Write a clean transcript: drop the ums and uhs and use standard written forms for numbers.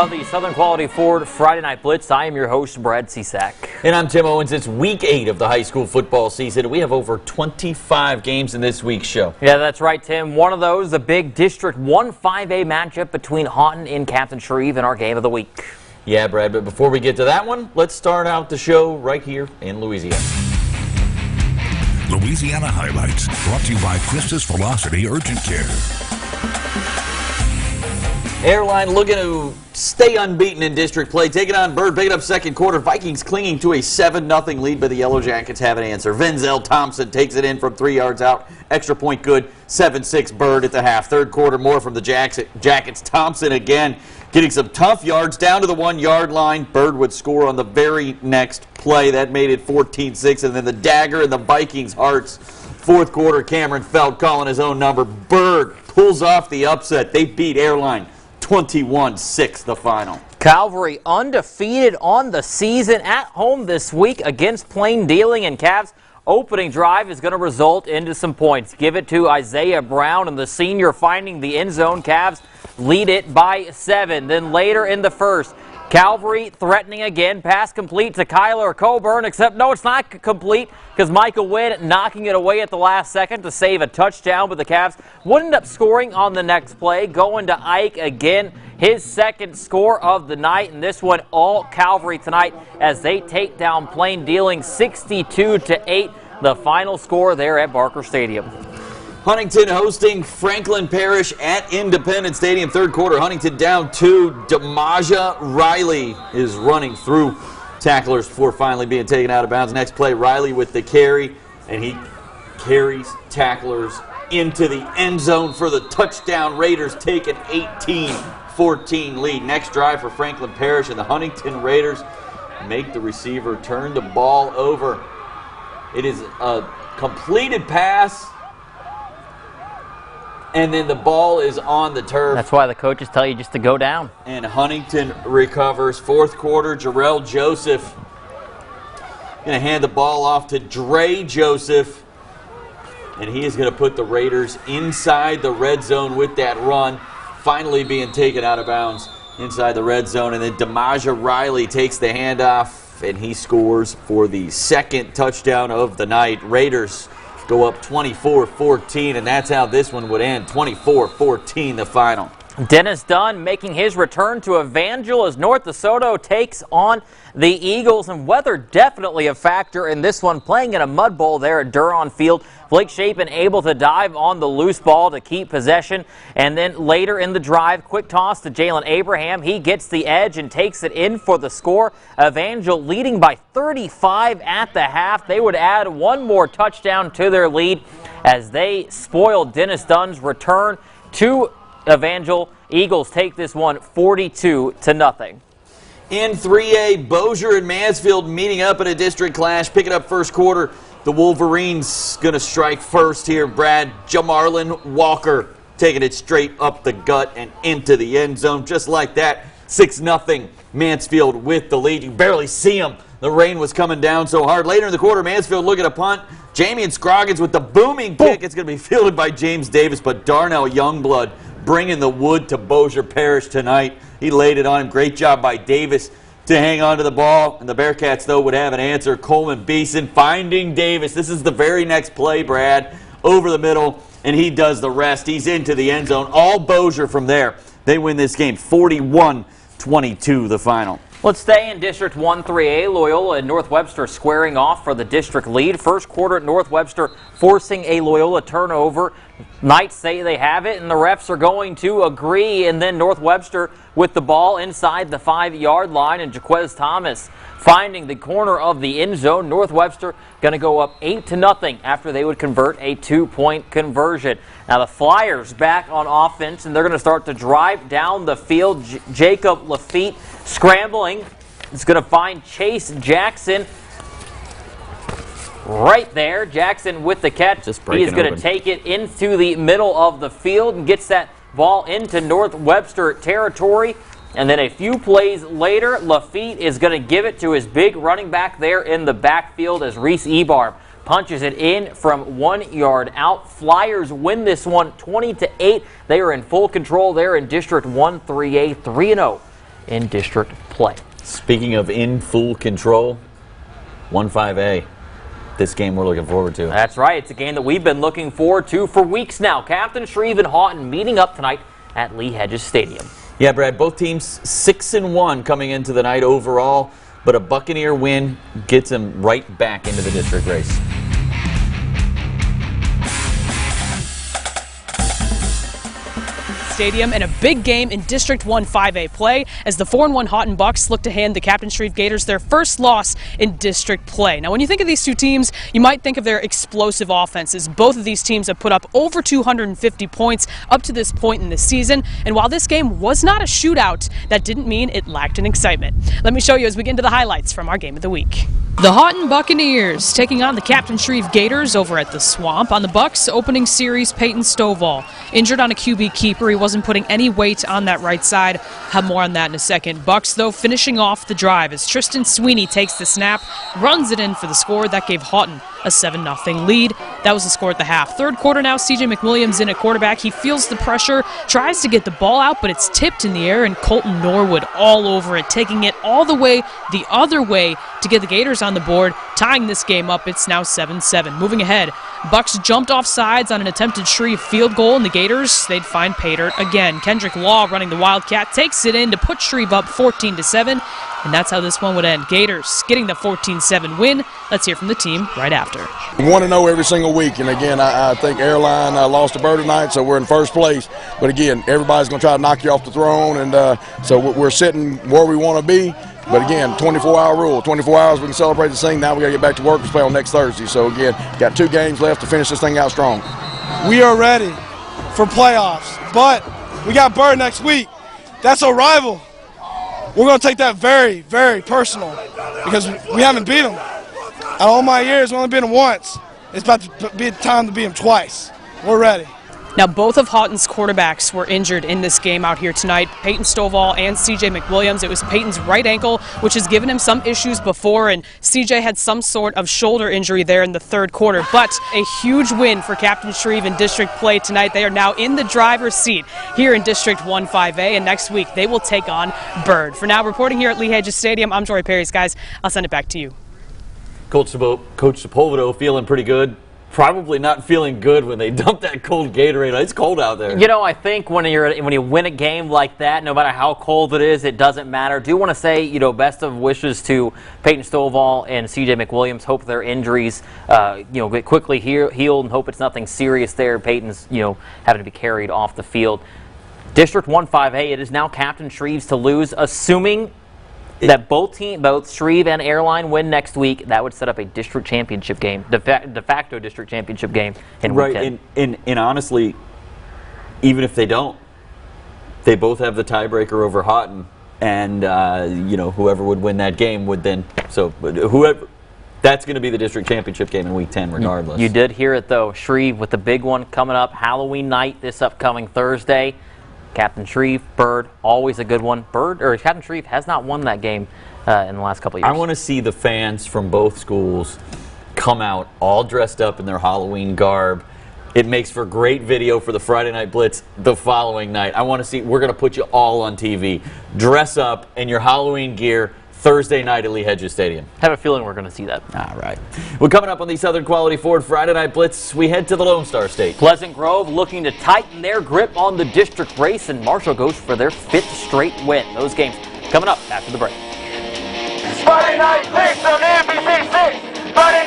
of the Southern Quality Ford Friday Night Blitz. I am your host, Brad Cisak. And I'm Tim Owens. It's week 8 of the high school football season. We have over 25 games in this week's show. Yeah, that's right, Tim. One of those, the big District 1 5A matchup between Haughton and Captain Shreve in our game of the week. Yeah, Brad, but before we get to that one, let's start out the show right here in Louisiana. Louisiana Highlights, brought to you by Christus Velocity Urgent Care. Airline looking to stay unbeaten in district play. Taking on Bird, picking up second quarter. Vikings clinging to a 7-0 lead, but the Yellow Jackets have an answer. Evangel Thompson takes it in from 3 yards out. Extra point good. 7-6 Bird at the half. Third quarter more from the Jackets. Thompson again getting some tough yards down to the 1-yard line. Bird would score on the very next play. That made it 14-6. And then the dagger in the Vikings' hearts. Fourth quarter, Cameron Feld calling his own number. Bird pulls off the upset. They beat Airline 21-6 the final. Calvary undefeated on the season at home this week against Plain Dealing, and Cavs' opening drive is going to result into some points. Give it to Isaiah Brown and the senior finding the end zone. Cavs lead it by 7. Then later in the first, Calvary threatening again. Pass complete to Kyler Coburn, except no, it's not complete because Michael Wynn knocking it away at the last second to save a touchdown, but the Cavs would end up scoring on the next play. Going to Ike again, his second score of the night, and this one all Calvary tonight as they take down Plain Dealing 62-8, the final score there at Barker Stadium. Huntington hosting Franklin Parish at Independence Stadium. Third quarter, Huntington down 2. DeMaja Riley is running through tacklers before finally being taken out of bounds. Next play, Riley with the carry, and he carries tacklers into the end zone for the touchdown. Raiders take an 18-14 lead. Next drive for Franklin Parish, and the Huntington Raiders make the receiver turn the ball over. It is a completed pass, and then the ball is on the turf. That's why the coaches tell you just to go down. And Huntington recovers. Fourth quarter, Jarrell Joseph going to hand the ball off to Dre Joseph. And he is going to put the Raiders inside the red zone with that run. Finally being taken out of bounds inside the red zone. And then DeMaja Riley takes the handoff, and he scores for the second touchdown of the night. Raiders go up 24-14, and that's how this one would end. 24-14 the final. Dennis Dunn making his return to Evangel as North DeSoto takes on the Eagles, and weather definitely a factor in this one. Playing in a mud bowl there at Duron Field. Blake Chapin able to dive on the loose ball to keep possession, and then later in the drive, quick toss to Jalen Abraham. He gets the edge and takes it in for the score. Evangel leading by 35 at the half. They would add one more touchdown to their lead as they spoiled Dennis Dunn's return to Evangel. Eagles take this one 42-0. In 3A, Bossier and Mansfield meeting up in a district clash, picking up first quarter. The Wolverines going to strike first here. Brad, Jamarlin Walker taking it straight up the gut and into the end zone. Just like that, 6-0 Mansfield with the lead. You barely see them. The rain was coming down so hard. Later in the quarter, Mansfield looking to punt. Jamie Scroggins with the booming kick. It's going to be fielded by James Davis, but Darnell Youngblood bringing the wood to Bossier Parish tonight. He laid it on him. Great job by Davis to hang on to the ball. And the Bearcats, though, would have an answer. Coleman Beeson finding Davis. This is the very next play, Brad. Over the middle, and he does the rest. He's into the end zone. All Bossier from there. They win this game 41-22 the final. Let's stay in District 1 3A. Loyola and North Webster squaring off for the district lead. First quarter, North Webster forcing a Loyola turnover. Knights say they have it, and the refs are going to agree. And then North Webster with the ball inside the 5-yard line, and Jaquez Thomas finding the corner of the end zone. North Webster going to go up 8-0 after they would convert a 2-point conversion. Now the Flyers back on offense, and they're going to start to drive down the field. Jacob Lafitte scrambling. It's going to find Chase Jackson right there. Jackson with the catch. He is going to take it into the middle of the field and gets that ball into North Webster territory. And then a few plays later, Lafitte is going to give it to his big running back there in the backfield as Reese Ebarb punches it in from 1 yard out. Flyers win this one 20-8. They are in full control there in District 1 3A, 3-0 in district play. Speaking of in full control, 1-5A. This game we're looking forward to. That's right. It's a game that we've been looking forward to for weeks now. Captain Shreve and Haughton meeting up tonight at Lee Hedges Stadium. Yeah, Brad, both teams 6-1 coming into the night overall, but a Buccaneer win gets them right back into the district race. Stadium and a big game in District 1 5A play as the 4-1 Haughton Bucks look to hand the Captain Shreve Gators their first loss in district play. Now, when you think of these two teams, you might think of their explosive offenses. Both of these teams have put up over 250 points up to this point in the season, and while this game was not a shootout, that didn't mean it lacked in excitement. Let me show you as we get into the highlights from our game of the week. The Haughton Buccaneers taking on the Captain Shreve Gators over at the Swamp. On the Bucks opening series, Peyton Stovall injured on a QB keeper. He wasn't putting any weight on that right side. Have more on that in a second. Bucks, though, finishing off the drive as Tristan Sweeney takes the snap, runs it in for the score. That gave Haughton a 7-0 lead. That was the score at the half. Third quarter now, CJ McWilliams in at quarterback. He feels the pressure, tries to get the ball out, but it's tipped in the air, and Colton Norwood all over it, taking it all the way the other way to get the Gators on the board, tying this game up. It's now 7-7. Moving ahead, Bucks jumped off sides on an attempted Shreve field goal, and the Gators, they'd find Pater again. Kendrick Law running the Wildcat takes it in to put Shreve up 14-7, and that's how this one would end. Gators getting the 14-7 win. Let's hear from the team right after. We want to know every single week, and again, I think Airline lost a bird tonight, so we're in first place. But again, everybody's going to try to knock you off the throne, and so we're sitting where we want to be. But again, 24-hour rule, 24 hours we can celebrate this thing. Now we got to get back to work and play on next Thursday. So again, got 2 games left to finish this thing out strong. We are ready for playoffs, but we got Bird next week. That's a rival. We're going to take that very, very personal because we haven't beat them. Out of all my years, we've only beat them once. It's about to be time to beat them twice. We're ready. Now, both of Haughton's quarterbacks were injured in this game out here tonight, Peyton Stovall and CJ McWilliams. It was Peyton's right ankle, which has given him some issues before, and CJ had some sort of shoulder injury there in the third quarter. But a huge win for Captain Shreve in district play tonight. They are now in the driver's seat here in District 1 5A, and next week they will take on Bird. For now, reporting here at Lee Hedges Stadium, I'm Jory Parish. Guys, I'll send it back to you. Coach Sepulveda feeling pretty good. Probably not feeling good when they dump that cold Gatorade. It's cold out there. You know, I think when you win a game like that, no matter how cold it is, it doesn't matter. Do want to say, you know, best of wishes to Peyton Stovall and CJ McWilliams. Hope their injuries, get quickly healed, and hope it's nothing serious there. Peyton's, having to be carried off the field. District 1 5A, it is now Captain Shreve's to lose, assuming that both Shreve and Airline win next week. That would set up a district championship game, de facto district championship game in week 10. And honestly, even if they don't, they both have the tiebreaker over Haughton, and whoever would win that game would then. So whoever. That's going to be the district championship game in week 10 regardless. You did hear it though. Shreve with the big one coming up, Halloween night this upcoming Thursday. Captain Shreve, Bird, always a good one. Captain Shreve has not won that game in the last couple of years. I want to see the fans from both schools come out all dressed up in their Halloween garb. It makes for great video for the Friday Night Blitz the following night. I want to see, we're going to put you all on TV. Dress up in your Halloween gear Thursday night at Lee Hedges Stadium. I have a feeling we're going to see that. All right. We're coming up on the Southern Quality Ford Friday Night Blitz. We head to the Lone Star State. Pleasant Grove looking to tighten their grip on the district race, and Marshall goes for their 5th straight win. Those games coming up after the break. Friday Night Blitz on NBC 6. Friday